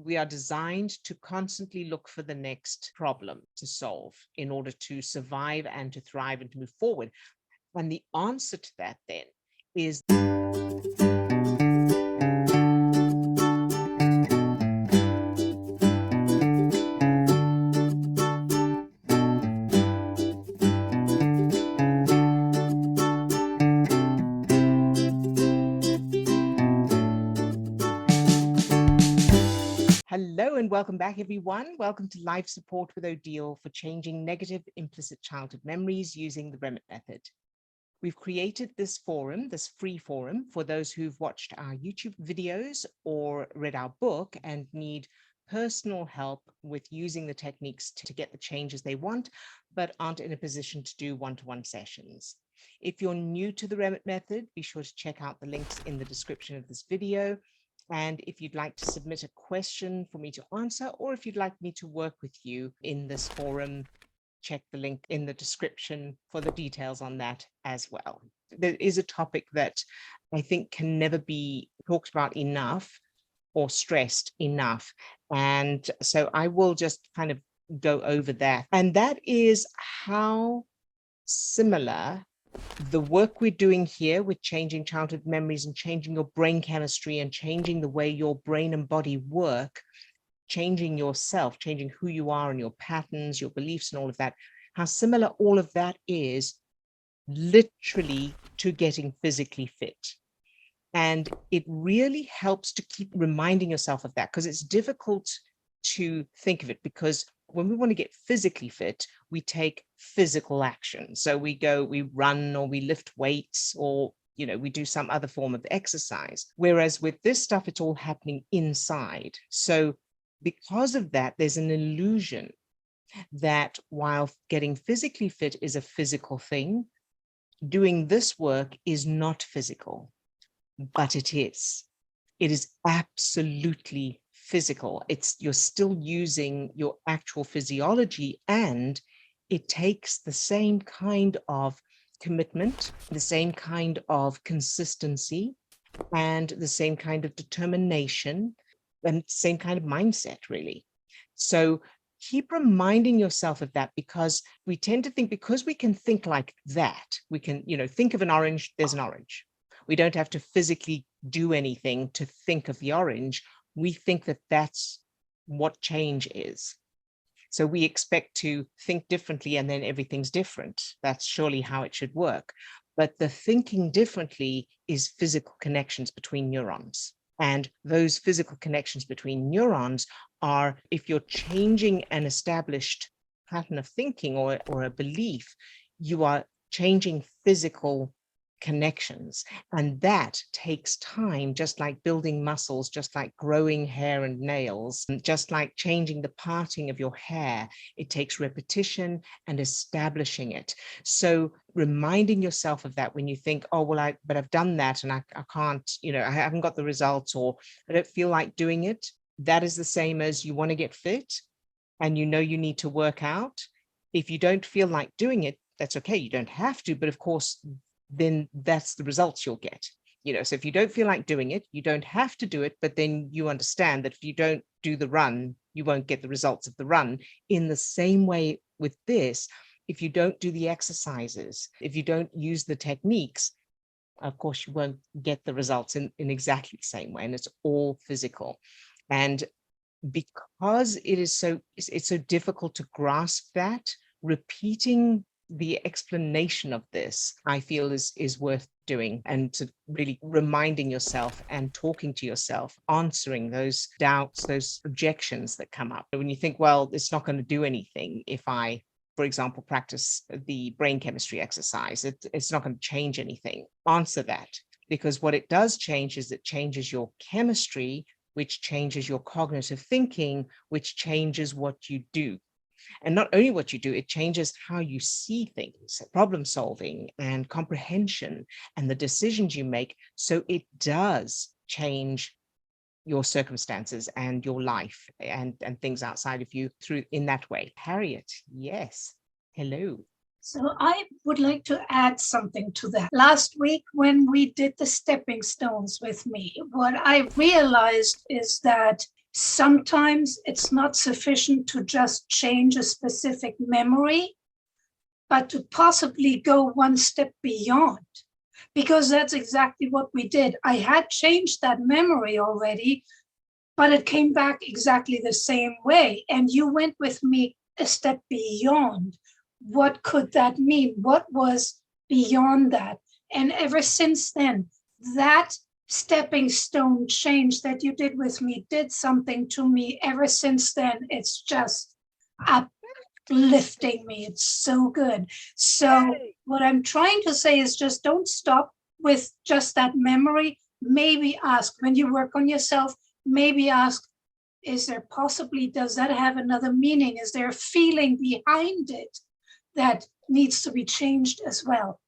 We are designed to constantly look for the next problem to solve in order to survive and to thrive and to move forward. And the answer to that then is hello and welcome back, everyone. Welcome to Life Support with Odille for changing negative implicit childhood memories using the Remmert method. We've created this forum, this free forum, for those who've watched our YouTube videos or read our book and need personal help with using the techniques to get the changes they want, but aren't in a position to do one-to-one sessions. If you're new to the Remmert method, be sure to check out the links in the description of this video. And if you'd like to submit a question for me to answer, or if you'd like me to work with you in this forum, check the link in the description for the details on that as well. There is a topic that I think can never be talked about enough or stressed enough. And so I will just kind of go over that. And that is how similar the work we're doing here with changing childhood memories and changing your brain chemistry and changing the way your brain and body work, changing yourself, changing who you are and your patterns, your beliefs and all of that, how similar all of that is literally to getting physically fit. And it really helps to keep reminding yourself of that, because it's difficult to think of it, because when we want to get physically fit, we take physical action. So we go, we run, or we lift weights, or we do some other form of exercise. Whereas with this stuff, it's all happening inside. So because of that, there's an illusion that while getting physically fit is a physical thing, doing this work is not physical, but it is. It is absolutely physical. You're still using your actual physiology, and it takes the same kind of commitment, the same kind of consistency, and the same kind of determination, and same kind of mindset, really. So keep reminding yourself of that, because we tend to think, because we can think like that, we can, think of an orange, there's an orange. We don't have to physically do anything to think of the orange. We think that that's what change is. So we expect to think differently and then everything's different. That's surely how it should work. But the thinking differently is physical connections between neurons. And those physical connections between neurons are, if you're changing an established pattern of thinking or a belief, you are changing physical connections. And that takes time, just like building muscles, just like growing hair and nails, just like changing the parting of your hair. It takes repetition and establishing it. So reminding yourself of that when you think, oh, well, but I've done that and I can't, I haven't got the results, or I don't feel like doing it. That is the same as you want to get fit and you need to work out. If you don't feel like doing it, that's okay. You don't have to, but of course, then that's the results you'll get. So if you don't feel like doing it, you don't have to do it, but then you understand that if you don't do the run, you won't get the results of the run. In the same way with this, if you don't do the exercises, if you don't use the techniques, of course, you won't get the results in exactly the same way. And it's all physical. And because it's so difficult to grasp that, repeating the explanation of this, I feel is worth doing, and to really reminding yourself and talking to yourself, answering those doubts, those objections that come up. When you think, well, it's not going to do anything if I, for example, practice the brain chemistry exercise, it's not going to change anything. Answer that, because what it does change is it changes your chemistry, which changes your cognitive thinking, which changes what you do. And not only what you do, it changes how you see things, problem solving and comprehension and the decisions you make. So it does change your circumstances and your life and things outside of you through in that way. Harriet, yes. Hello. So I would like to add something to that. Last week, when we did the stepping stones with me, what I realized is that sometimes it's not sufficient to just change a specific memory, but to possibly go one step beyond, because that's exactly what we did. I had changed that memory already, but it came back exactly the same way. And you went with me a step beyond. What could that mean? What was beyond that? And ever since then, that stepping stone change that you did with me did something to me. Ever since then, it's just uplifting me. It's so good. So what I'm trying to say is just don't stop with just that memory. Maybe ask when you work on yourself, maybe ask, is there possibly, does that have another meaning? Is there a feeling behind it that needs to be changed as well?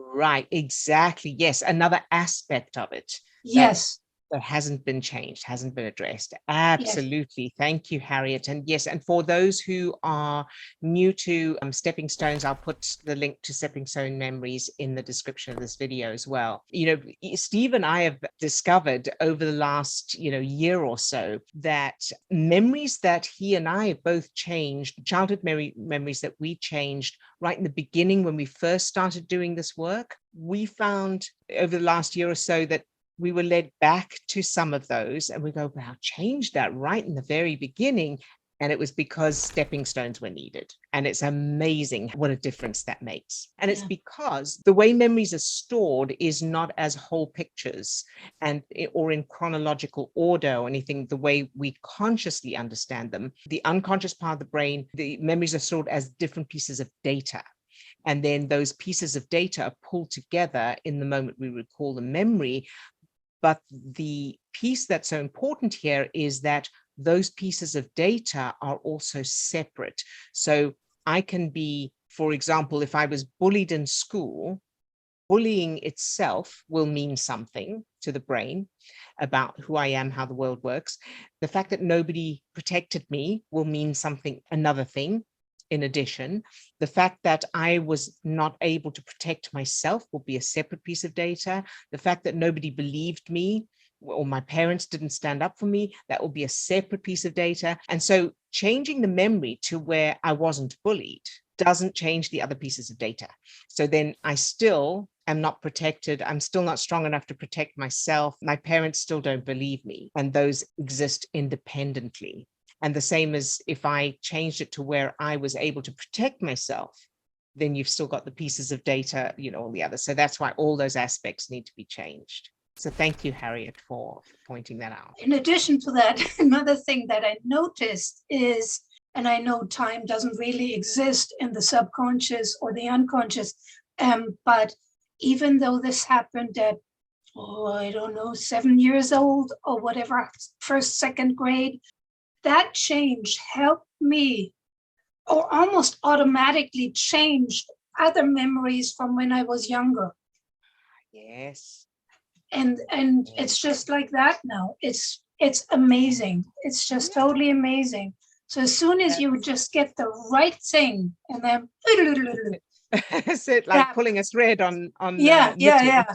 Right, exactly. Yes, another aspect of it. Yes. That hasn't been changed, hasn't been addressed. Absolutely. Yes. Thank you, Harriet. And yes, and for those who are new to Stepping Stones, I'll put the link to Stepping Stone Memories in the description of this video as well. You know, Steve and I have discovered over the last, year or so that memories that he and I have both changed, childhood memories that we changed right in the beginning when we first started doing this work, we found over the last year or so that we were led back to some of those and we go, wow, change that right in the very beginning. And it was because stepping stones were needed. And it's amazing what a difference that makes. And it's because the way memories are stored is not as whole pictures or in chronological order or anything, the way we consciously understand them. The unconscious part of the brain, the memories are stored as different pieces of data. And then those pieces of data are pulled together in the moment we recall the memory. But the piece that's so important here is that those pieces of data are also separate. So I can be, for example, if I was bullied in school, bullying itself will mean something to the brain about who I am, how the world works. The fact that nobody protected me will mean something, another thing. In addition, the fact that I was not able to protect myself will be a separate piece of data. The fact that nobody believed me or my parents didn't stand up for me, that will be a separate piece of data. And so changing the memory to where I wasn't bullied doesn't change the other pieces of data. So then I still am not protected. I'm still not strong enough to protect myself. My parents still don't believe me, and those exist independently. And the same as if I changed it to where I was able to protect myself, then you've still got the pieces of data, all the others. So that's why all those aspects need to be changed. So thank you, Harriet, for pointing that out. In addition to that, another thing that I noticed is, and I know time doesn't really exist in the subconscious or the unconscious, but even though this happened at, I don't know, 7 years old or whatever, first, second grade, that change helped me, or almost automatically changed other memories from when I was younger. Yes. And it's just like that now. It's amazing. It's just totally amazing. So as soon as you just get the right thing, and then is it like pulling a thread on yeah.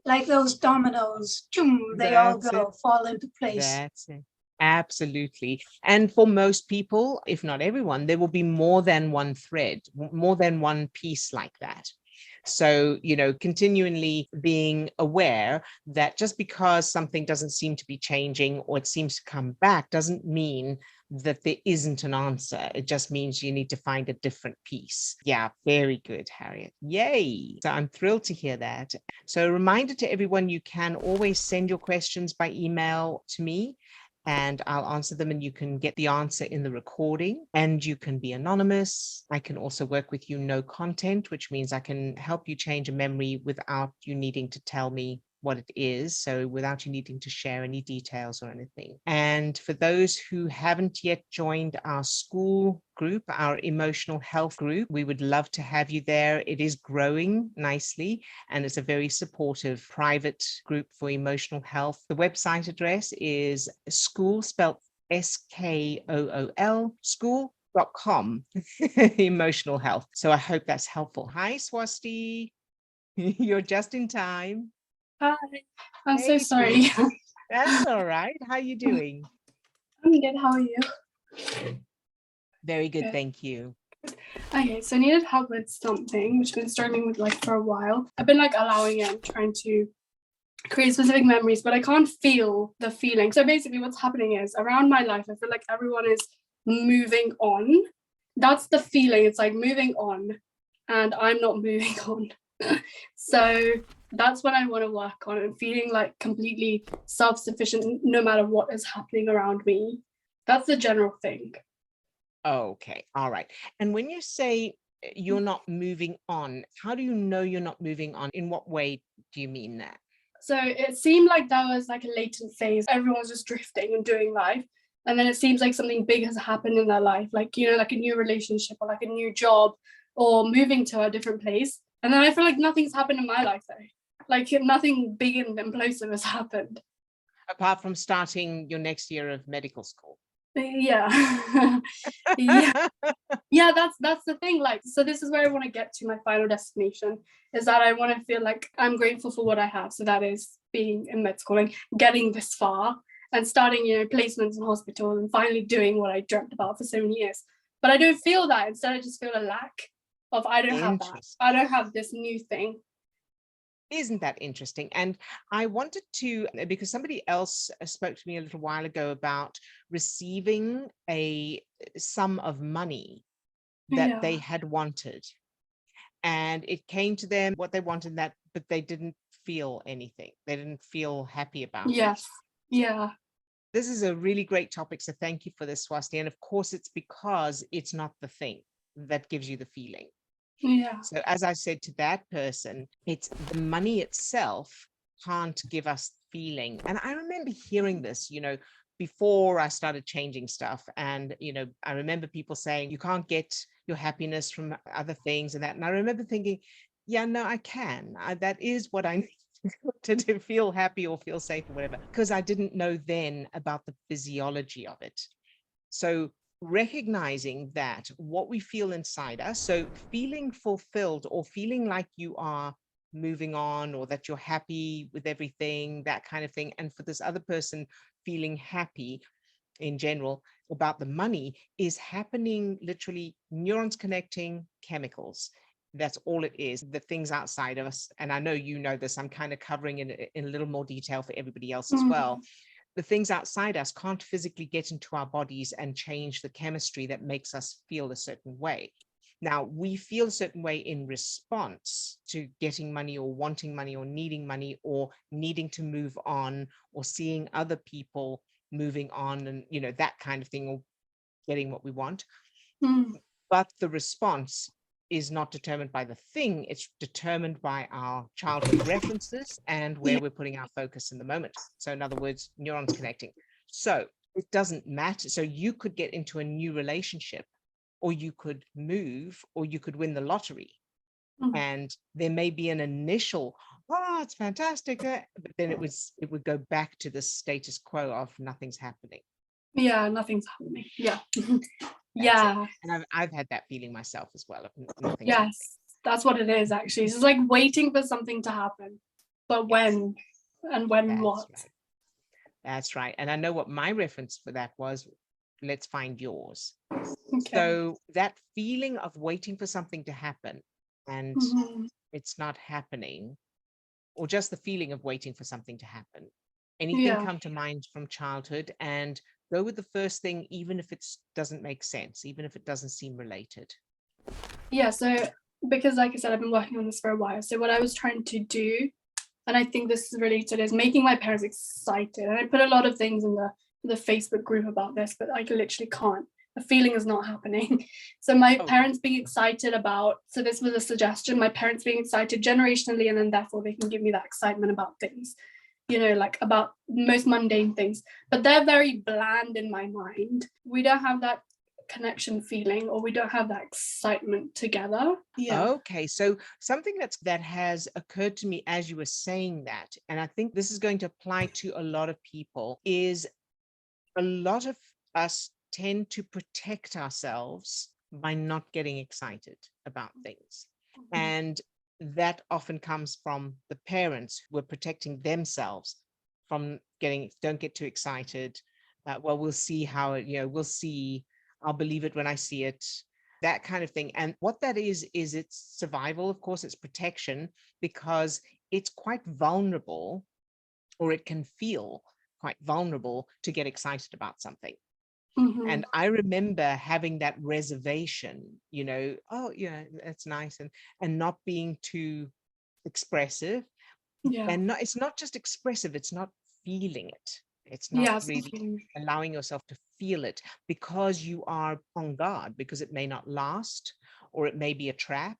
Like those dominoes, they all fall into place. That's it. Absolutely. And for most people, if not everyone, there will be more than one thread, more than one piece like that. So, continually being aware that just because something doesn't seem to be changing or it seems to come back doesn't mean that there isn't an answer. It just means you need to find a different piece. Yeah, very good, Harriet. Yay. So I'm thrilled to hear that. So a reminder to everyone, you can always send your questions by email to me, and I'll answer them, and you can get the answer in the recording, and you can be anonymous. I can also work with you no content, which means I can help you change a memory without you needing to tell me what it is, so without you needing to share any details or anything. And for those who haven't yet joined our school group, our emotional health group, we would love to have you there. It is growing nicely, and it's a very supportive private group for emotional health. The website address is school, spelled SKOOL, school.com, emotional health. So I hope that's helpful. Hi, Swasti. You're just in time. Hi, I'm so sorry. That's all right. How are you doing? I'm good. How are you? Very good, Good. thank you. Okay, so I needed help with something, which I've been struggling with like for a while. I've been like allowing it, trying to create specific memories, but I can't feel the feeling. So basically what's happening is around my life, I feel like everyone is moving on. That's the feeling. It's like moving on and I'm not moving on. So that's what I want to work on, and feeling like completely self-sufficient no matter what is happening around me. That's the general thing. Okay, all right. And when you say you're not moving on, how do you know you're not moving on? In what way do you mean that? So it seemed like that was like a latent phase. Everyone's just drifting and doing life. And then it seems like something big has happened in their life, like, you know, like a new relationship or like a new job or moving to a different place. And then I feel like nothing's happened in my life though. Like nothing big and implosive has happened. Apart from starting your next year of medical school. Yeah. Yeah, that's the thing. Like, so this is where I want to get to. My final destination is that I want to feel like I'm grateful for what I have. So that is being in med school and getting this far and starting, you know, placements in hospitals and finally doing what I dreamt about for so many years. But I don't feel that. Instead, I just feel a lack of, I don't have that. I don't have this new thing. Isn't that interesting? And I wanted to, because somebody else spoke to me a little while ago about receiving a sum of money that they had wanted. And it came to them what they wanted, that, but they didn't feel anything. They didn't feel happy about it. Yes. Yeah. This is a really great topic. So thank you for this, Swasti. And of course, it's because it's not the thing that gives you the feeling. Yeah. So as I said to that person, it's the money itself can't give us feeling. And I remember hearing this, you know, before I started changing stuff. And, you know, I remember people saying you can't get your happiness from other things and that. And I remember thinking, yeah, no, I can. That is what I need to feel happy or feel safe or whatever, because I didn't know then about the physiology of it. So recognizing that what we feel inside us, so feeling fulfilled or feeling like you are moving on or that you're happy with everything, that kind of thing. And for this other person feeling happy in general about the money is happening, literally neurons connecting, chemicals. That's all it is, the things outside of us. And I know you know this, I'm kind of covering it in a little more detail for everybody else as well. The things outside us can't physically get into our bodies and change the chemistry that makes us feel a certain way. Now, we feel a certain way in response to getting money or wanting money or needing to move on or seeing other people moving on and, you know, that kind of thing, or getting what we want. But the response is not determined by the thing, it's determined by our childhood references and where we're putting our focus in the moment. So in other words, neurons connecting. So it doesn't matter. So you could get into a new relationship, or you could move, or you could win the lottery. And there may be an initial, oh, it's fantastic. But then it would go back to the status quo of nothing's happening. Yeah, nothing's happening. Yeah. Yeah. And I've had that feeling myself as well. Yes, that's what it is actually. It's like waiting for something to happen, but when and when that's what? Right. That's right. And I know what my reference for that was. Let's find yours. Okay. So that feeling of waiting for something to happen and it's not happening, or just the feeling of waiting for something to happen. Anything come to mind from childhood, and go with the first thing, even if it doesn't make sense, even if it doesn't seem related. Yeah, so because like I said, I've been working on this for a while. So what I was trying to do, and I think this is related, is making my parents excited. And I put a lot of things in the Facebook group about this, but I literally can't. The feeling is not happening. So my parents being excited about, so this was a suggestion, my parents being excited generationally, and then therefore they can give me that excitement about things, you know, like about most mundane things, but they're very bland in my mind. We don't have that connection feeling, or we don't have that excitement together. Okay, so something that has occurred to me as you were saying that, and I think this is going to apply to a lot of people, is a lot of us tend to protect ourselves by not getting excited about things. And that often comes from the parents who are protecting themselves from don't get too excited, well, we'll see how it, we'll see. I'll believe it when I see it, that kind of thing. And what that is it's survival, of course, it's protection, because it's quite vulnerable, or it can feel quite vulnerable to get excited about something. Mhm. And I remember having that reservation, oh yeah, that's nice, and not being too expressive. Yeah. And it's not just expressive, it's not feeling it. It's not Yeah. really allowing yourself to feel it, because you are on guard, because it may not last, or it may be a trap,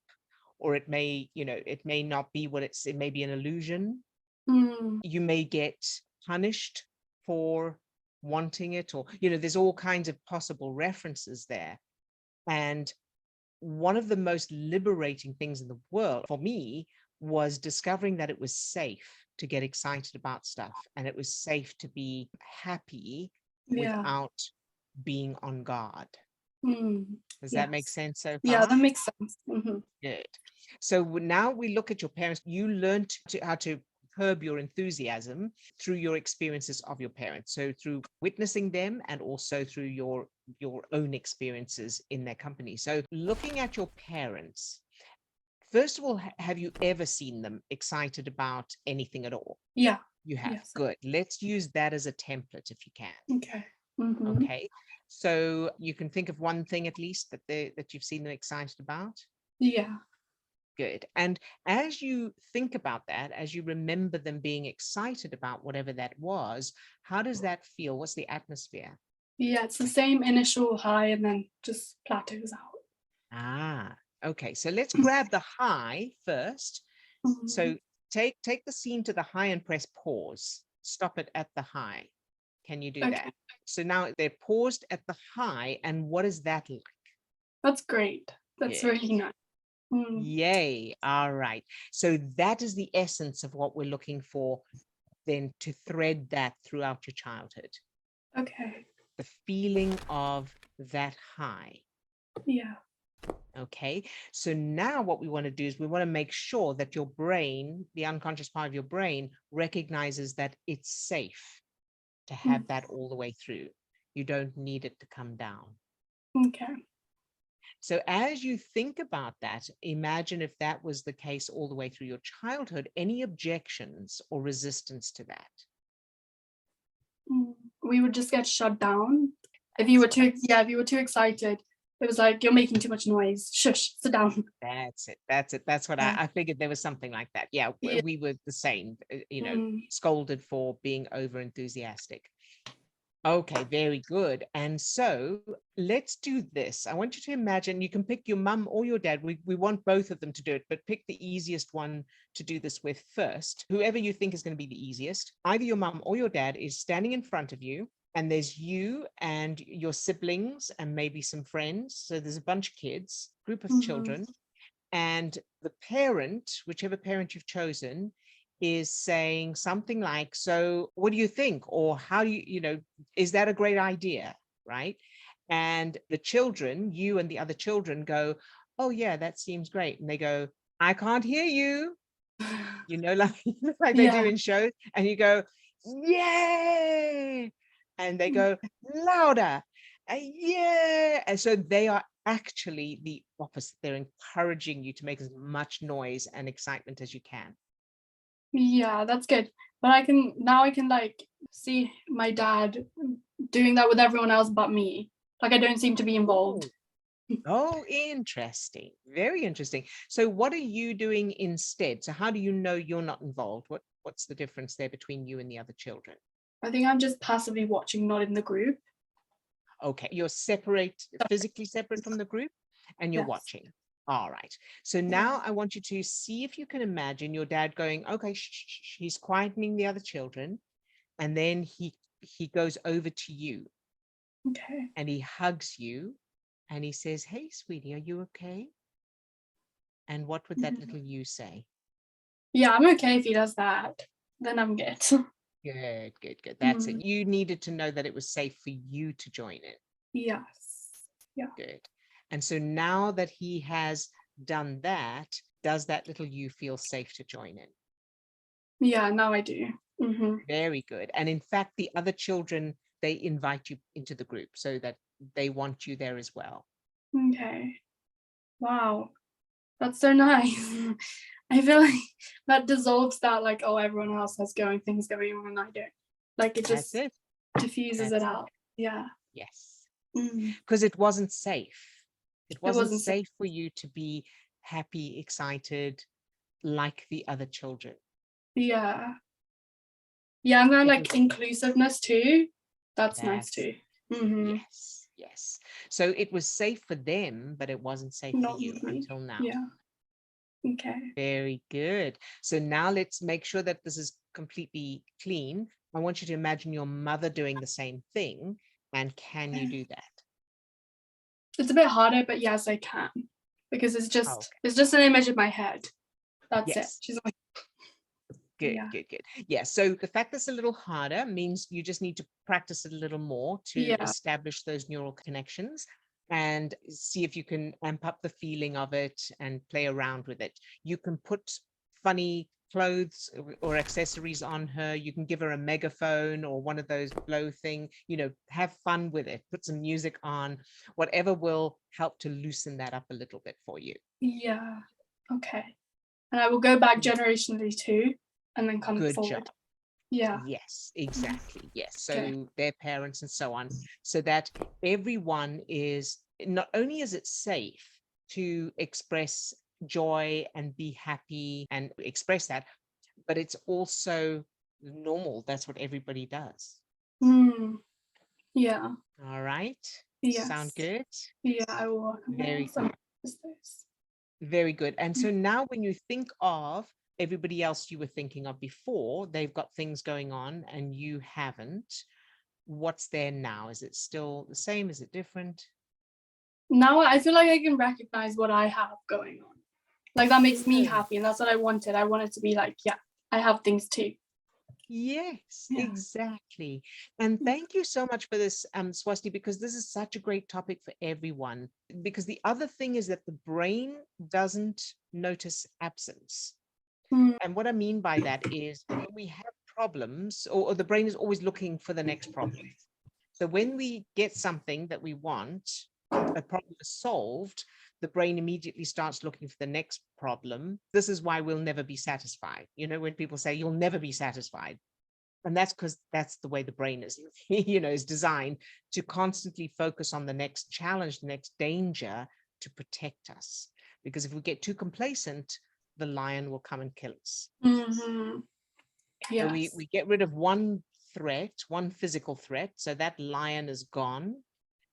or it may, it may not be what it may be an illusion. Mm. You may get punished for wanting it, or, there's all kinds of possible references there. And one of the most liberating things in the world for me was discovering that it was safe to get excited about stuff, and it was safe to be happy Yeah. without being on guard. Mm. Does that make Yes. sense so far? Yeah, that makes sense. Mhm. Good. So now we look at your parents. You learned how to curb your enthusiasm through your experiences of your parents. So through witnessing them, and also through your own experiences in their company. So looking at your parents, first of all, have you ever seen them excited about anything at all? Yeah. You have. Yes. Good. Let's use that as a template if you can. Okay. Mhm. Okay. So you can think of one thing at least that you've seen them excited about. Yeah. Good. And as you think about that, as you remember them being excited about whatever that was, how does that feel? What's the atmosphere? Yeah, it's the same initial high and then just plateaus out. Ah, okay. So let's grab the high first. Mhm. So take the scene to the high and press pause. Stop it at the high. Can you do Okay. that? So now they're paused at the high, and what is that like? That's great. That's Good. really nice. Mm. Yay. All right. So that is the essence of what we're looking for, then, to thread that throughout your childhood. Okay. The feeling of that high. Yeah. Okay. So now what we want to do is we want to make sure that your brain, the unconscious part of your brain, recognizes that it's safe to have that all the way through. You don't need it to come down. Okay. So as you think about that, imagine if that was the case all the way through your childhood, any objections or resistance to that? We would just get shut down. If you were too excited, it was like, you're making too much noise. Shush, sit down. That's it. That's what Yeah. I figured there was something like that. Yeah, Yeah. we were the same, Mm. scolded for being over enthusiastic. Okay, very good. And so let's do this. I want you to imagine, you can pick your mum or your dad. We want both of them to do it, but pick the easiest one to do this with first. Whoever you think is going to be the easiest, either your mum or your dad is standing in front of you, and there's you and your siblings and maybe some friends. So there's a bunch of kids, group of children, and the parent, whichever parent you've chosen, is saying something like, so what do you think? Or how do you, is that a great idea? Right. And the children, you and the other children, go, oh yeah, that seems great. And they go, I can't hear you, like they do in shows. And you go, yay. And they go, louder. Yeah. And so they are actually the opposite. They're encouraging you to make as much noise and excitement as you can. Yeah, that's good. But I can like see my dad doing that with everyone else but me. Like, I don't seem to be involved. Oh, interesting. Very interesting. So what are you doing instead? So how do you know you're not involved? What's the difference there between you and the other children? I think I'm just passively watching, not in the group. Okay, you're physically separate from the group, and you're Yes. watching. All right. So now I want you to see if you can imagine your dad going, okay, shh, he's quietening the other children. And then he goes over to you. Okay. And he hugs you and he says, hey, sweetie, are you okay? And what would that little you say? Yeah, I'm okay if he does that. Then I'm good. Good. That's it. You needed to know that it was safe for you to join in. Yes. Yeah. Good. And so now that he has done that, does that little you feel safe to join in? Yeah, now I do. Very good. And in fact, the other children they invite you into the group so that they want you there as well. Okay. Wow. That's so nice. I feel like that dissolves that, like, oh, everyone else has things going on and I don't. Like, it That's just it. diffuses That's it out. Yeah. Yes. Mm. Because it wasn't safe. It It wasn't wasn't safe for you to be happy, excited, like the other children. Yeah. Yeah, I'm going It like was- inclusiveness too. That's nice That's too. Mm-hmm. yes, yes. So it was safe for them, but it wasn't safe for Not you with me. until now. Yeah. Okay. Very good. So now let's make sure that this is completely clean. I want you to imagine your mother doing the same thing. And can you do that? It's a bit harder, but yes, I can. Because it's Oh, just an image in my head. That's it. yes. She's like, Good, yeah. good, good. Yeah. So the fact that's a little harder means you just need to practice it a little more to Yeah. establish those neural connections and see if you can amp up the feeling of it and play around with it. You can put funny clothes or accessories on her. You can give her a megaphone or one of those blow thing, have fun with it, put some music on, whatever will help to loosen that up a little bit for you. Yeah. Okay. And I will go back generationally too, and then come Good forward. job. Yeah. Yes, exactly. Yes. So Okay. their parents and so on, so that everyone is, not only is it safe to express joy and be happy and express that, but it's also normal. That's what everybody does. Mm. Yeah. All right. Yes. Sound good? Yeah, I will work on Very some good. of those. Very good. And so now when you think of everybody else you were thinking of before, they've got things going on and you haven't. What's there now? Is it still the same? Is it different? Now I feel like I can recognize what I have going on. Like that makes me happy, and that's what I wanted. I wanted to be like, yeah, I have things too. Yes, Yeah. exactly. And thank you so much for this, Swasti, because this is such a great topic for everyone. Because the other thing is that the brain doesn't notice absence. Mm. And what I mean by that is when we have problems, or the brain is always looking for the next problem. So when we get something that we want, a problem is solved, the brain immediately starts looking for the next problem. This is why we'll never be satisfied. When people say you'll never be satisfied, and that's because that's the way the brain is, is designed to constantly focus on the next challenge, the next danger to protect us. Because if we get too complacent, the lion will come and kill us. Mm-hmm. Yes. So we get rid of one threat, one physical threat. So that lion is gone.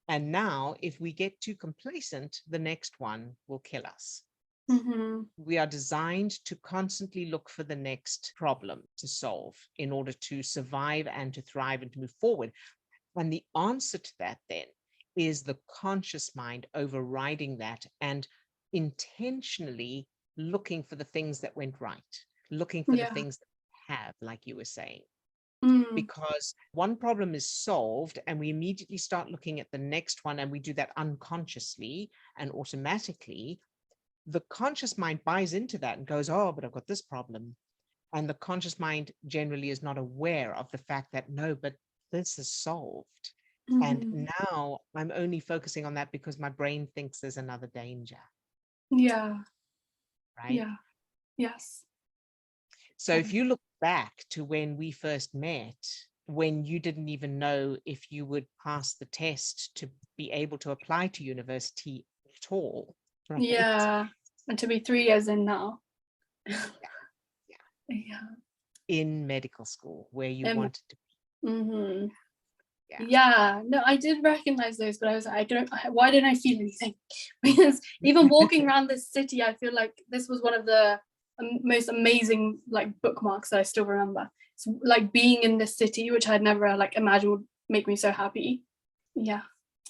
And now if we get too complacent, the next one will kill us. Mm-hmm. We are designed to constantly look for the next problem to solve in order to survive and to thrive and to move forward. And the answer to that then is the conscious mind overriding that and intentionally looking for the things that went right, looking for the things that we have, like you were saying. Because one problem is solved and we immediately start looking at the next one, and we do that unconsciously and automatically. The conscious mind buys into that and goes, oh, but I've got this problem. And the conscious mind generally is not aware of the fact that, no, but this is solved. And now I'm only focusing on that because my brain thinks there's another danger. Yeah. Right? Yeah. Yes. So if you look back to when we first met, when you didn't even know if you would pass the test to be able to apply to university at all. Right? Yeah. And to be 3 years in now. Yeah. In medical school where you wanted to be. Mm-hmm. Yeah, no, I did recognize those, but I was like, why didn't I feel anything? Because even walking around this city, I feel like this was one of the most amazing like bookmarks that I still remember. It's like being in this city, which I'd never like imagined would make me so happy. Yeah.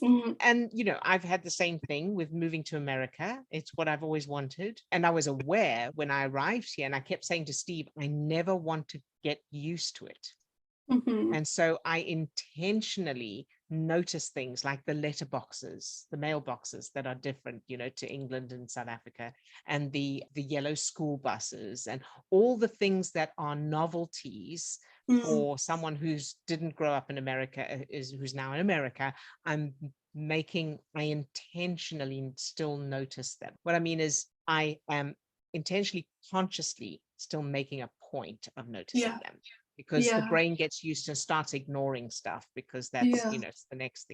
Mm-hmm. And, I've had the same thing with moving to America. It's what I've always wanted. And I was aware when I arrived here, and I kept saying to Steve, I never want to get used to it. Mm-hmm. And so I intentionally notice things like the letterboxes, the mailboxes that are different, to England and South Africa, and the yellow school buses, and all the things that are novelties for someone who's didn't grow up in America, who's now in America, I intentionally still notice them. What I mean is I am intentionally, consciously still making a point of noticing them, because the brain gets used to and starts ignoring stuff, because that's, it's the next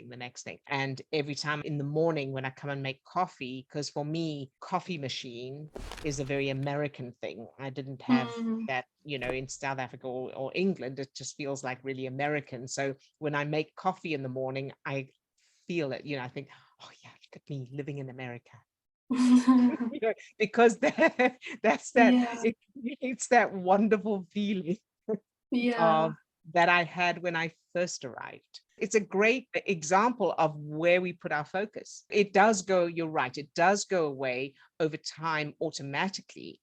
thing. And every time in the morning when I come and make coffee, because for me, coffee machine is a very American thing. I didn't have that, in South Africa or England. It just feels like really American. So when I make coffee in the morning, I feel it, I think, oh yeah, look at me living in America. Because that's that it's that wonderful feeling that I had when I first arrived. It's a great example of where we put our focus. It does go, you're right, it does go away over time automatically,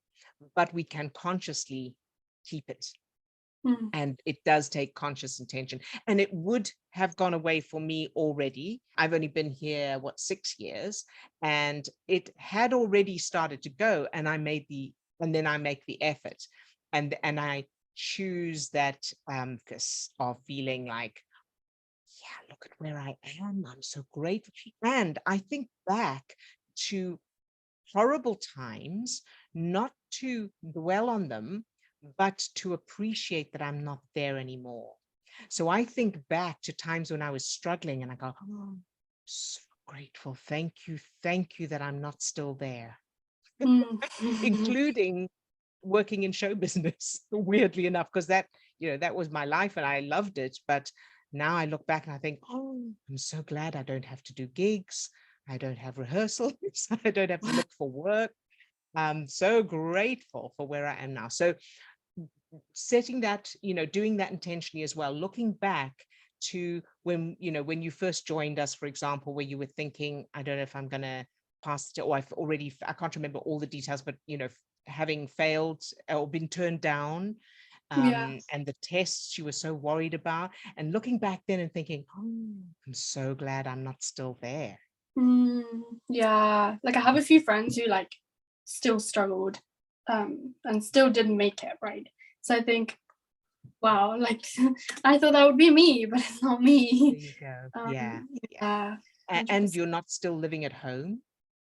but we can consciously keep it. And it does take conscious intention. And it would have gone away for me already. I've only been here, 6 years, and it had already started to go. And then I make the effort, and I choose that focus of feeling like, yeah, look at where I am. I'm so grateful. And I think back to horrible times, not to dwell on them, but to appreciate that I'm not there anymore. So I think back to times when I was struggling and I go, oh, so grateful. Thank you that I'm not still there. Including working in show business, weirdly enough, because that was my life and I loved it. But now I look back and I think, oh, I'm so glad I don't have to do gigs. I don't have rehearsals. I don't have to look for work. I'm so grateful for where I am now. So setting that, doing that intentionally as well, looking back to when you first joined us, for example, where you were thinking, I don't know if I'm going to pass it, or I can't remember all the details, but having failed or been turned down, and the tests you were so worried about, and looking back then and thinking, oh, I'm so glad I'm not still there. Yeah, like I have a few friends who still struggled and still didn't make it, right? So I think, wow, I thought that would be me, but it's not me. There you go. Yeah. And you're not still living at home.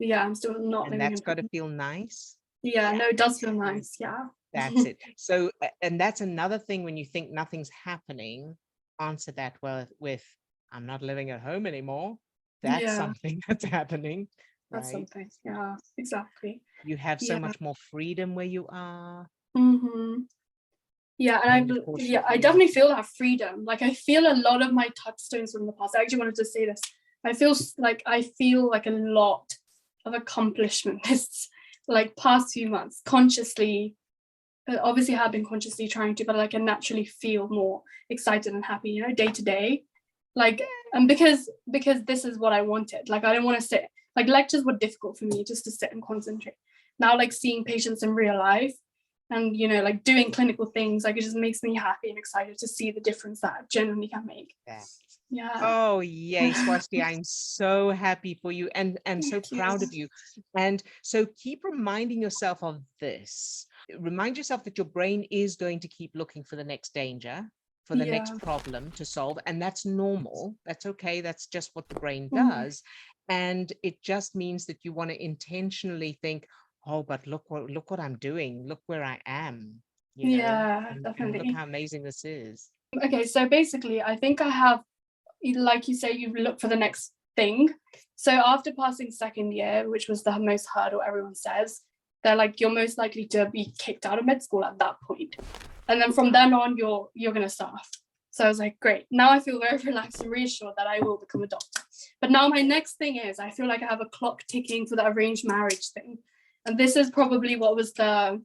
Yeah, I'm still not living. And that's got to feel nice. Yeah, no, it does feel nice. Yeah. That's it. So, and that's another thing, when you think nothing's happening, answer that with, I'm not living at home anymore. That's something that's happening. That's something. Yeah, exactly. You have so much more freedom where you are. Yeah, and I definitely feel that freedom. Like I feel a lot of my touchstones from the past. I actually wanted to say this. I feel like a lot of accomplishment this past few months, consciously. Obviously I have been consciously trying to, but I can naturally feel more excited and happy, day to day. And because this is what I wanted. I don't want to sit. Lectures were difficult for me just to sit and concentrate. Now seeing patients in real life and doing clinical things, it just makes me happy and excited to see the difference that I genuinely can make. Yeah. Oh yay, Swasti, I'm so happy for you and so proud of you. And so keep reminding yourself of this. Remind yourself that your brain is going to keep looking for the next danger, for the next problem to solve, and that's normal. That's okay. That's just what the brain does. And it just means that you want to intentionally think, oh, but look what I'm doing. Look where I am. Definitely. And look how amazing this is. Okay, so basically, I think I have, like you say, you look for the next thing. So after passing second year, which was the most hurdle, everyone says, they're you're most likely to be kicked out of med school at that point. And then from then on, you're going to start off. So I was great. Now I feel very relaxed and reassured that I will become a doctor. But now my next thing is, I feel like I have a clock ticking for the arranged marriage thing. And this is probably what was the,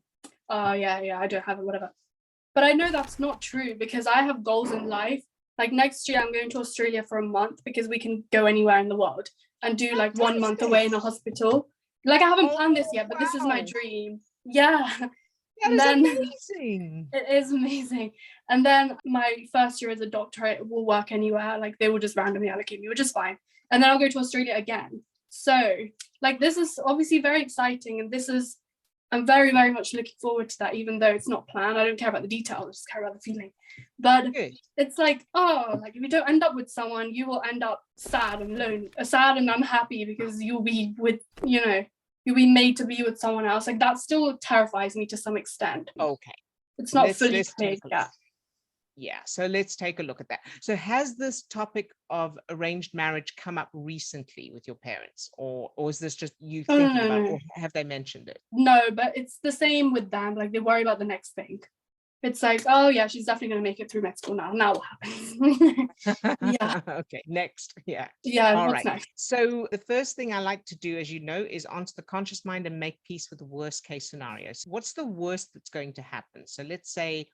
I don't have it, whatever. But I know that's not true because I have goals in life. Next year, I'm going to Australia for a month because we can go anywhere in the world and do 1 month away in a hospital. I haven't planned this yet, but this is my dream. Yeah. That is amazing. It is amazing. And then my first year as a doctor, I will work anywhere. They will just randomly allocate me, which is fine. And then I'll go to Australia again. So this is obviously very exciting. And this is I'm very, very much looking forward to that, even though it's not planned. I don't care about the details, I just care about the feeling. But Good. it's like, oh, like if you don't end up with someone, you will end up sad and lonely, sad and unhappy, because you'll be with, you'll be made to be with someone else. Like that still terrifies me to some extent. Okay. It's not fully clear yet. Yeah, so let's take a look at that. So has this topic of arranged marriage come up recently with your parents, or is this just you thinking about, or have they mentioned it? No, but it's the same with them. Like they worry about the next thing. It's like, oh yeah, she's definitely going to make it through med school now. Now what happens? Yeah. Okay, next. Yeah. Yeah, All what's right. next? So the first thing I like to do, as you know, is answer the conscious mind and make peace with the worst case scenario. So what's the worst that's going to happen? So let's say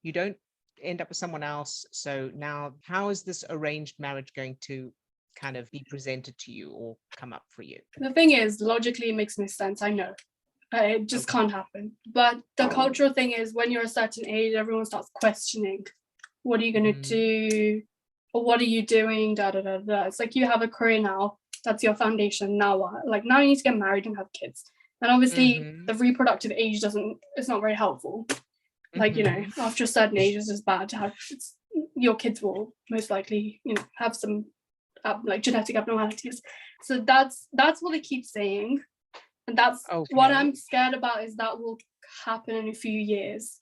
you don't end up with someone else. So now how is this arranged marriage going to kind of be presented to you or come up for you? The thing is, logically, it makes no sense. I know. It just can't happen. But the cultural thing is, when you're a certain age, everyone starts questioning, what are you going to do? Or what are you doing? Da, da, da, da. It's like you have a career now. That's your foundation. Now what? Like now you need to get married and have kids. And obviously the reproductive age it's not very helpful. Like, after a certain age, it's just bad to have, your kids will most likely, have some like genetic abnormalities. So that's what they keep saying. And that's what I'm scared about, is that will happen in a few years.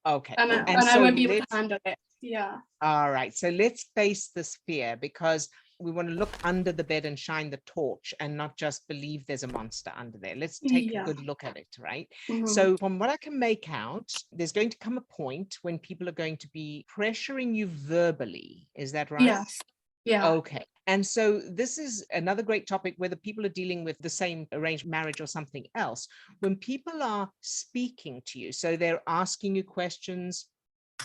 Okay. And I won't be able to handle it. Yeah. All right. So let's face this fear, because we want to look under the bed and shine the torch and not just believe there's a monster under there. Let's take a good look at it, right? So from what I can make out, there's going to come a point when people are going to be pressuring you verbally. Is that right? Yes. Yeah. Okay. And so this is another great topic, whether people are dealing with the same arranged marriage or something else. When people are speaking to you, so they're asking you questions,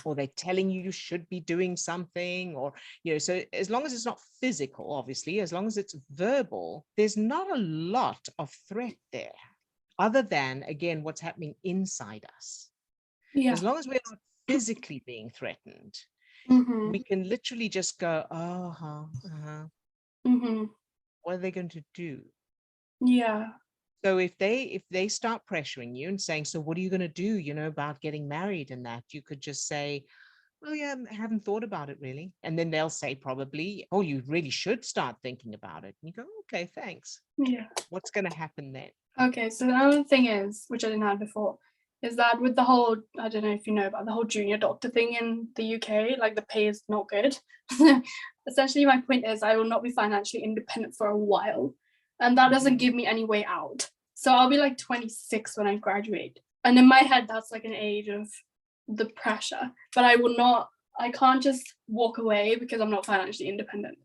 or they're telling you should be doing something, or, so as long as it's not physical, obviously, as long as it's verbal, there's not a lot of threat there, other than, again, what's happening inside us. Yeah. As long as we're not physically being threatened, we can literally just go, what are they going to do? Yeah. So if they start pressuring you and saying, so what are you going to do, about getting married and that, you could just say, well, yeah, I haven't thought about it really. And then they'll say probably, oh, you really should start thinking about it. And you go, okay, thanks. Yeah. What's going to happen then? Okay, so another thing is, which I didn't have before, is that with the whole, I don't know if you know about the whole junior doctor thing in the UK, like the pay is not good. Essentially, my point is I will not be financially independent for a while. And that doesn't give me any way out. So I'll be like 26 when I graduate. And in my head, that's like an age of the pressure. But I can't just walk away because I'm not financially independent.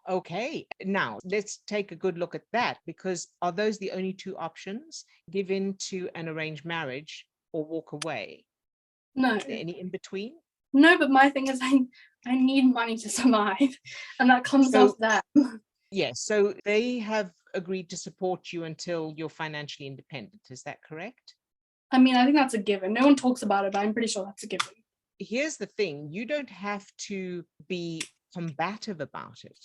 Okay, now let's take a good look at that, because are those the only two options? Give in to an arranged marriage or walk away? No. Is there any in between? No, but my thing is I need money to survive, and that comes off them. Yes, so they have agreed to support you until you're financially independent. Is that correct? I mean, I think that's a given. No one talks about it, but I'm pretty sure that's a given. Here's the thing. You don't have to be combative about it.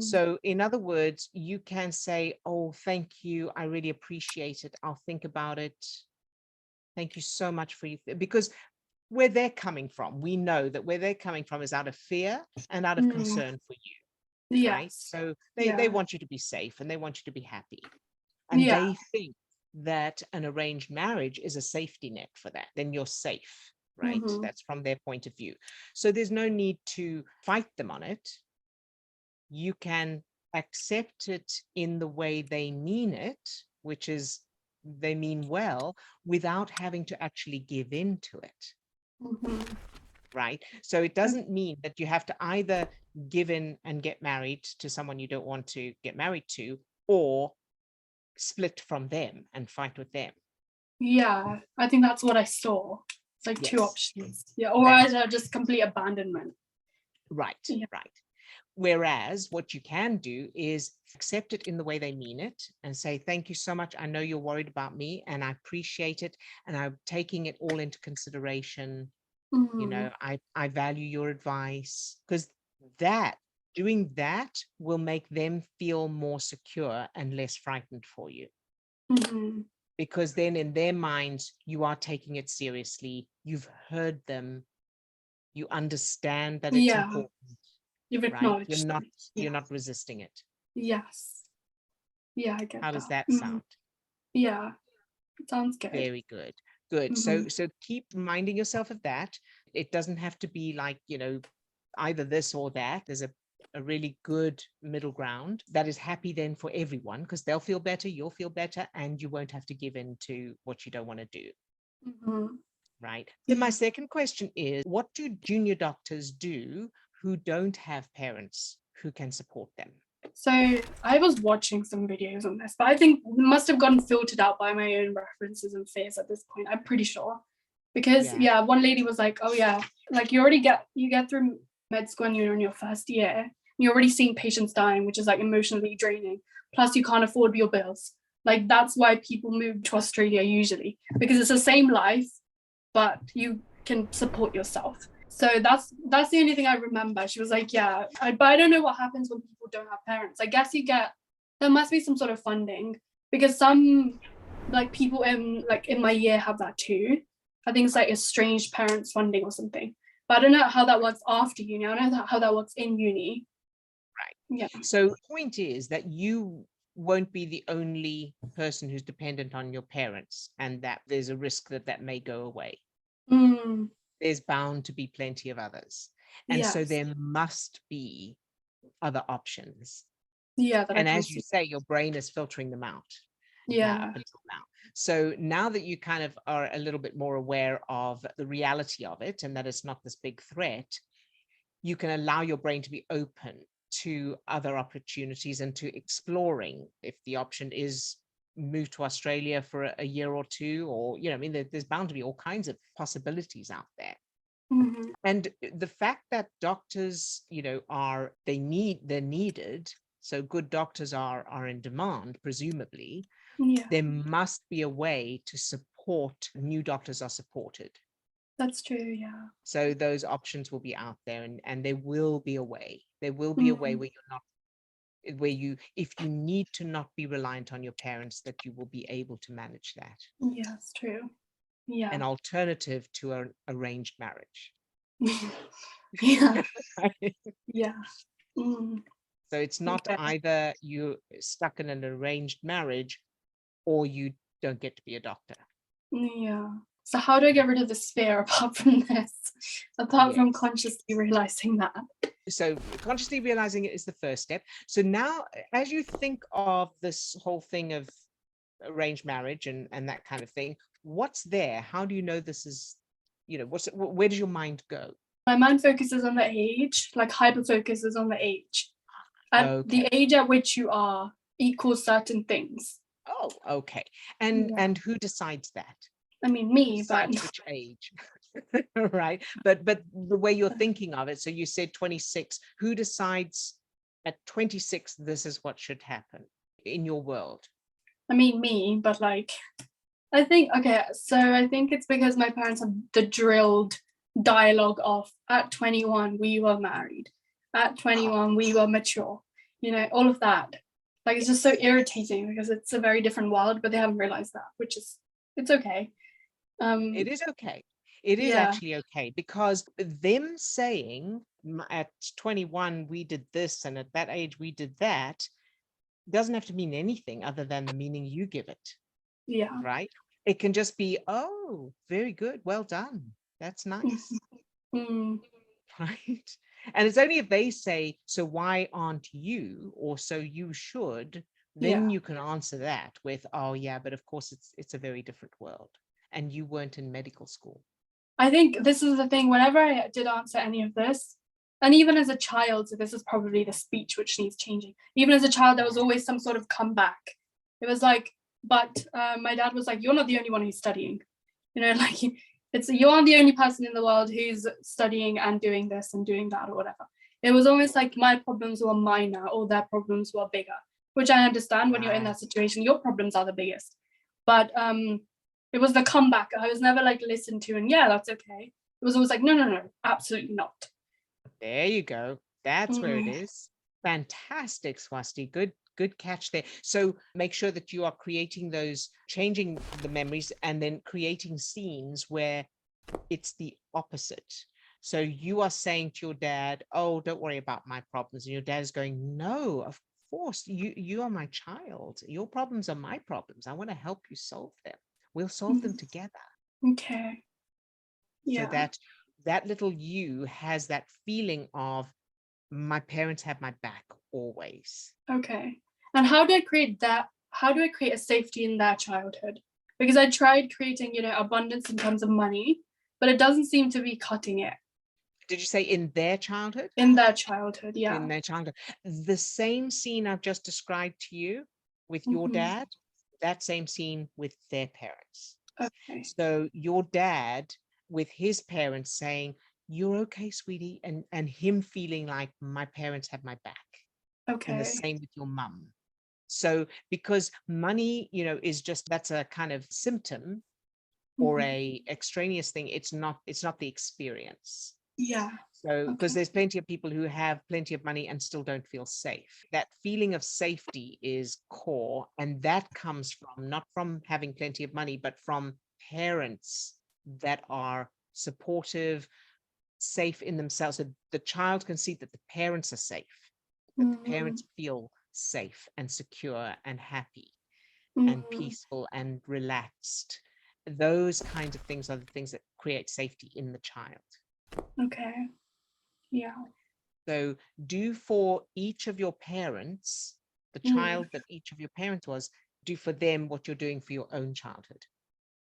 So in other words, you can say, oh, thank you. I really appreciate it. I'll think about it. Thank you so much for you. Because where they're coming from, we know that where they're coming from is out of fear and out of concern for you. Yes. Right? So they want you to be safe and they want you to be happy. And they think that an arranged marriage is a safety net for that. Then you're safe, right? That's from their point of view. So there's no need to fight them on it. You can accept it in the way they mean it, which is they mean well, without having to actually give in to it. Right? So it doesn't mean that you have to either give in and get married to someone you don't want to get married to, or split from them and fight with them. Yeah, I think that's what I saw. It's like two options. Yeah, or either just complete abandonment. Right, right. Whereas what you can do is accept it in the way they mean it and say, thank you so much. I know you're worried about me and I appreciate it. And I'm taking it all into consideration. I value your advice, because doing that will make them feel more secure and less frightened for you. because then in their minds, you are taking it seriously. You've heard them. You understand that it's Yeah. important, You've right? acknowledged You're it. Yeah. not resisting it. Yes. Yeah, I get How does that. that sound? Yeah, it sounds good. Very good. Good. Mhm. So keep reminding yourself of that. It doesn't have to be like, either this or that. There's a really good middle ground that is happy then for everyone, because they'll feel better, you'll feel better, and you won't have to give in to what you don't want to do. Mhm. Right. Then my second question is, what do junior doctors do who don't have parents who can support them? So I was watching some videos on this, but I think it must have gotten filtered out by my own references and fears at this point. I'm pretty sure. Because one lady was like, oh yeah, like you get through med school and you're in your first year. You're already seeing patients dying, which is like emotionally draining. Plus you can't afford your bills. Like that's why people move to Australia usually, because it's the same life, but you can support yourself. So that's the only thing I remember. She was like, yeah, but I don't know what happens when people don't have parents. I guess there must be some sort of funding, because some like people in my year have that too. I think it's like estranged parents funding or something. But I don't know how that works after uni. I don't know how that works in uni. Right. Yeah. So the point is that you won't be the only person who's dependent on your parents, and that there's a risk that may go away. Mm, There's bound to be plenty of others. And so yes. there must be other options. Yeah. And as you say, your brain is filtering them out. Yeah. Up until now. So now that you kind of are a little bit more aware of the reality of it, and that it's not this big threat, you can allow your brain to be open to other opportunities and to exploring if the option is move to Australia for a year or two, or, there's bound to be all kinds of possibilities out there. Mm-hmm. And the fact that doctors, they're needed. So good doctors are in demand, presumably. Yeah. There must be a way to support new doctors are supported. That's true. Yeah. So those options will be out there, and there will be a way. There will be a way where if you need to not be reliant on your parents, that you will be able to manage that. Yeah, that's true. Yeah. An alternative to an arranged marriage. Yeah. Yeah. Mm. So it's not either you're stuck in an arranged marriage or you don't get to be a doctor. Yeah. So how do I get rid of this fear apart from this? Apart from consciously realizing that? So consciously realizing it is the first step. So now, as you think of this whole thing of arranged marriage and that kind of thing, what's there? How do you know this is, where does your mind go? My mind focuses on the age, like hyper focuses on the age. At the age at which you are equals certain things. Oh, okay. And who decides that? I mean, me, but which age? Right. But the way you're thinking of it, so you said 26, who decides at 26 this is what should happen in your world? I mean, me, but I think it's because my parents have the drilled dialogue of at 21 we were married, at 21 we were mature, all of that. It's just so irritating because it's a very different world, but they haven't realized that, which is, it's okay. It is okay. It is actually okay, because them saying at 21 we did this and at that age we did that doesn't have to mean anything other than the meaning you give it. Yeah. Right. It can just be, oh, very good, well done, that's nice. Right. And it's only if they say, so why aren't you, or so you should, then you can answer that with, oh yeah, but of course it's a very different world and you weren't in medical school. I think this is the thing, whenever I did answer any of this, and even as a child, so this is probably the speech which needs changing. Even as a child, there was always some sort of comeback. It was like, but my dad was like, you're not the only one who's studying. You aren't the only person in the world who's studying and doing this and doing that or whatever. It was almost like my problems were minor or their problems were bigger, which I understand when you're in that situation, your problems are the biggest. But it was the comeback. I was never listened to and that's okay. It was always like, no, absolutely not. There you go. That's where it is. Fantastic, Swasti. Good catch there. So make sure that you are creating those, changing the memories and then creating scenes where it's the opposite. So you are saying to your dad, oh, don't worry about my problems. And your dad is going, no, of course, you are my child. Your problems are my problems. I want to help you solve them. We'll solve them together. Okay. Yeah. So that little you has that feeling of, my parents have my back always. Okay. And how do I create that? How do I create a safety in their childhood? Because I tried creating, abundance in terms of money, but it doesn't seem to be cutting it. Did you say in their childhood? In their childhood, yeah. In their childhood. The same scene I've just described to you with your dad, that same scene with their parents. Okay. So your dad with his parents saying, you're okay, sweetie, and him feeling like, my parents have my back. Okay. And the same with your mum. So because money, is just, that's a kind of symptom or a extraneous thing. It's not the experience. Yeah. So because there's plenty of people who have plenty of money and still don't feel safe. That feeling of safety is core, and that comes from, not from having plenty of money, but from parents that are supportive, safe in themselves. So the child can see that the parents are safe, that the parents feel safe and secure and happy and peaceful and relaxed. Those kinds of things are the things that create safety in the child. Okay. Yeah. So do for each of your parents, the child that each of your parents was, do for them what you're doing for your own childhood.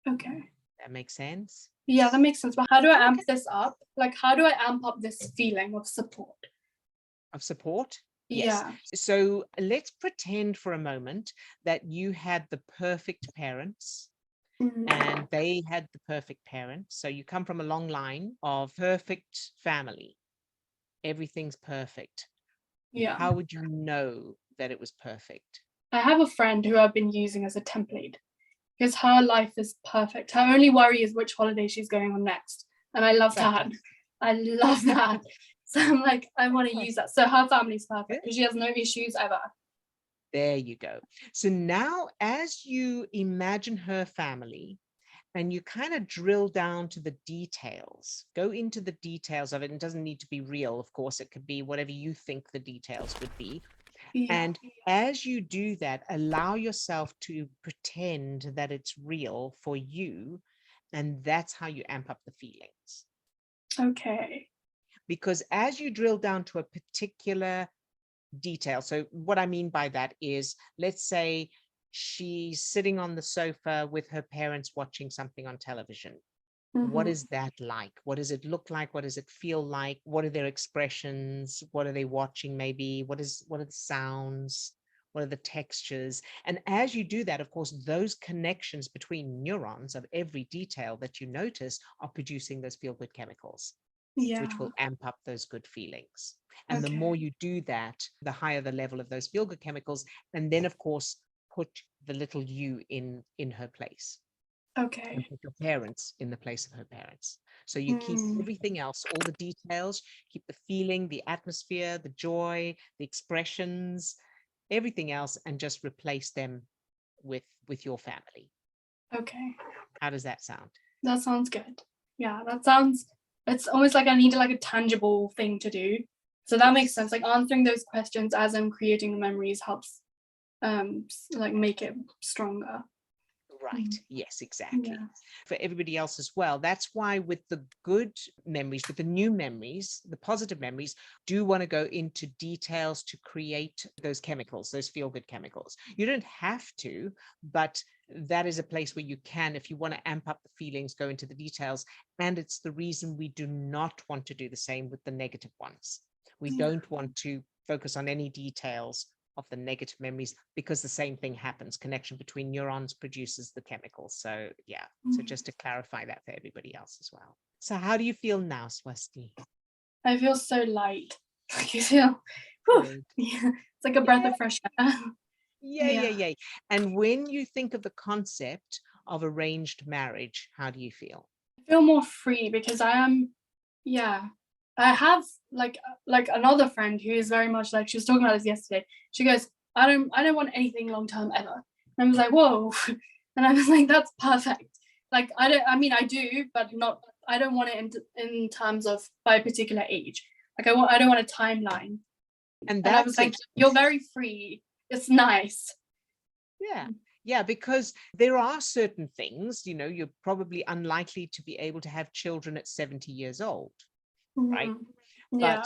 Okay. That makes sense? Yeah, that makes sense. But how do I amp this up? Like, how do I amp up this feeling of support? Of support? Yes. Yeah. So let's pretend for a moment that you had the perfect parents and they had the perfect parents. So you come from a long line of perfect family. Everything's perfect. Yeah. How would you know that it was perfect? I have a friend who I've been using as a template because her life is perfect. Her only worry is which holiday she's going on next. And I love that. I love that. So I'm like, I want to use that. So her family's perfect because she has no issues ever. There you go. So now as you imagine her family and you kind of drill down to the details, go into the details of it. It doesn't need to be real, of course. It could be whatever you think the details would be. Yeah. And as you do that, allow yourself to pretend that it's real for you. And that's how you amp up the feelings. Okay. Because as you drill down to a particular detail, so what I mean by that is, let's say she's sitting on the sofa with her parents watching something on television. What is that like? What does it look like? What does it feel like? What are their expressions? What are they watching maybe? What are the sounds? What are the textures? And as you do that, of course, those connections between neurons of every detail that you notice are producing those feel-good chemicals, which will amp up those good feelings. And the more you do that, the higher the level of those feel-good chemicals. And then, of course, put the little you in her place. Okay. And put your parents in the place of her parents. So you keep everything else, all the details, keep the feeling, the atmosphere, the joy, the expressions, everything else, and just replace them with your family. Okay. How does that sound? That sounds good. Yeah, it's almost like I need like a tangible thing to do. So that makes sense. Like answering those questions as I'm creating the memories helps like make it stronger. Right. Yes, exactly. For everybody else as well. That's why with the good memories, with the new memories, the positive memories, do want to go into details to create those chemicals, those feel-good chemicals. You don't have to, but that is a place where you can, if you want to amp up the feelings, go into the details. And it's the reason we do not want to do the same with the negative ones. We don't want to focus on any details of the negative memories, because the same thing happens. Connection between neurons produces the chemicals. So yeah, so just to clarify that for everybody else as well. So how do you feel now, Swasti? I feel so light. You feel, it's like a breath of fresh air. Yeah. And when you think of the concept of arranged marriage, how do you feel? I feel more free because I am I have like another friend who is very much like, she was talking about this yesterday. She goes, I don't want anything long term ever. And I was like, whoa. And I was like, that's perfect. Like, I mean, I do, but not, I don't want it in terms of by a particular age. Like, I don't want a timeline. And I was like, you're very free. It's nice. Yeah, because there are certain things, you're probably unlikely to be able to have children at 70 years old, right? Yeah.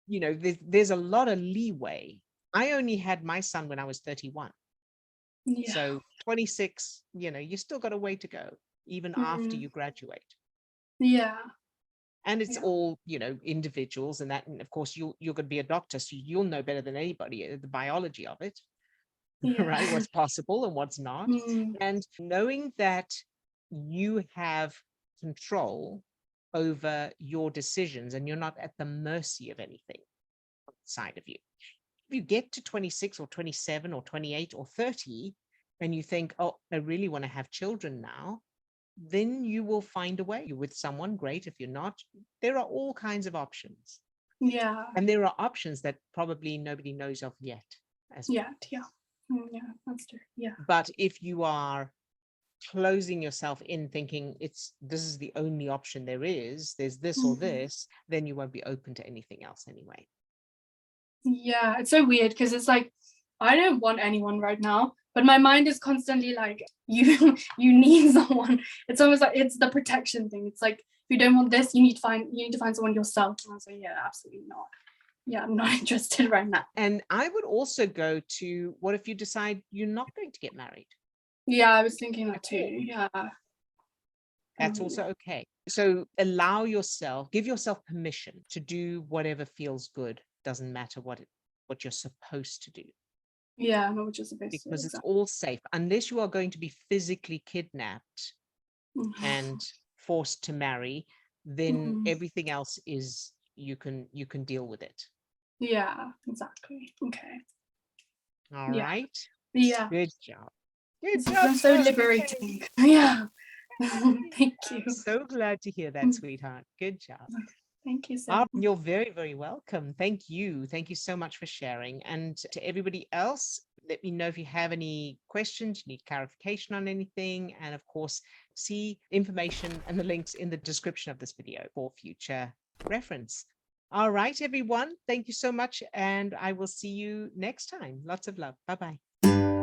But, there's a lot of leeway. I only had my son when I was 31. Yeah. So 26, you still got a way to go, even after you graduate. Yeah. And it's all, individuals and that. And of course, you're going to be a doctor, so you'll know better than anybody the biology of it, right? What's possible and what's not. And knowing that you have control over your decisions and you're not at the mercy of anything outside of you. If you get to 26 or 27 or 28 or 30 and you think, oh, I really want to have children now, then you will find a way. You're with someone, great. If you're not, there are all kinds of options. Yeah. And there are options that probably nobody knows of yet. Yeah, that's true. Yeah. But if you are closing yourself in thinking this is the only option there's this or this, then you won't be open to anything else anyway. Yeah, it's so weird because it's like, I don't want anyone right now, but my mind is constantly like, you need someone. It's almost like it's the protection thing. It's like, if you don't want this, you need to find someone yourself. And I was like, yeah, absolutely not. Yeah, I'm not interested right now. And I would also go to, what if you decide you're not going to get married? Yeah, I was thinking that too. Yeah. That's also okay. So give yourself permission to do whatever feels good. Doesn't matter what you're supposed to do. Yeah, not what you're supposed to. Because it's all safe, unless you are going to be physically kidnapped and forced to marry, then everything else is, you can deal with it. Yeah, exactly. Okay. All right. Yeah. Good job. Good job. So liberating. Yeah. Thank you. I'm so glad to hear that, sweetheart. Good job. Thank you so much. You're very, very welcome. Thank you. Thank you so much for sharing. And to everybody else, let me know if you have any questions, you need clarification on anything. And of course, see information and the links in the description of this video for future reference. All right, everyone. Thank you so much. And I will see you next time. Lots of love. Bye-bye.